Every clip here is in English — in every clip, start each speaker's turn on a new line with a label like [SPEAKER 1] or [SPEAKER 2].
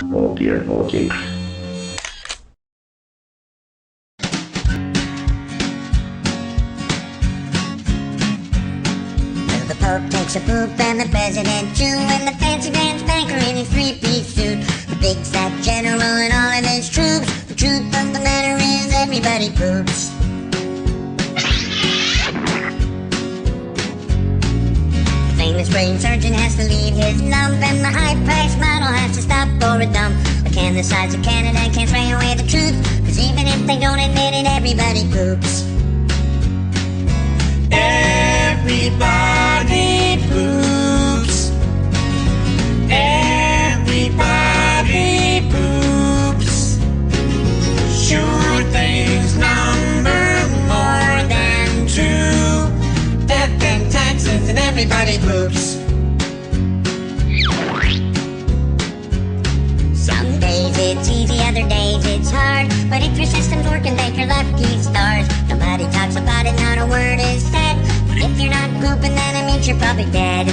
[SPEAKER 1] Oh dear, oh dear.
[SPEAKER 2] The Pope takes a poop and the President too, and the fancy pants banker in his three-piece suit, the big fat general and all of his troops. The truth of the matter is everybody poops. The famous brain surgeon has to leave his lump, and the high-priced model has to stop for a dump. But can the size of Canada can't spray away the truth, 'cause even if they don't admit it, everybody poops.
[SPEAKER 3] Everybody poops. Everybody poops. Sure things number more than two. Death and taxes and everybody poops.
[SPEAKER 2] Some days it's easy, other days it's hard, but if your system's working, thank your lucky stars. Nobody talks about it, not a word is said. But if you're not pooping, then it means you're probably dead.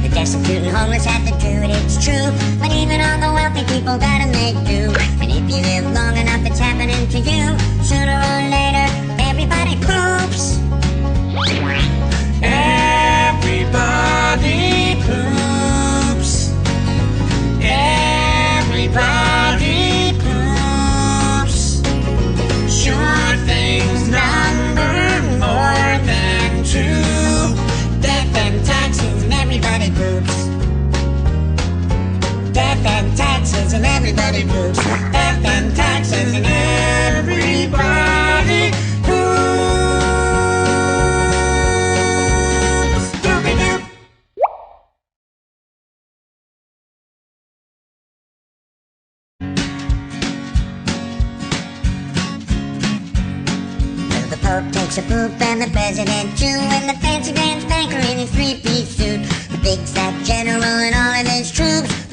[SPEAKER 2] The destitute and homeless have to do it, it's true, but even all the wealthy people gotta make do. And if you live long enough, it's happening to you. Sooner or later, everybody poops.
[SPEAKER 3] Everybody poops. Everybody poops. Sure things number more than two. Death and taxes and everybody poops. Death and taxes and everybody poops. Death and taxes and everybody poops. Doobie-doo.
[SPEAKER 2] The Pope takes a poop and the President too, and the fancy pants banker in his three-piece suit, the big fat general and all of his troops.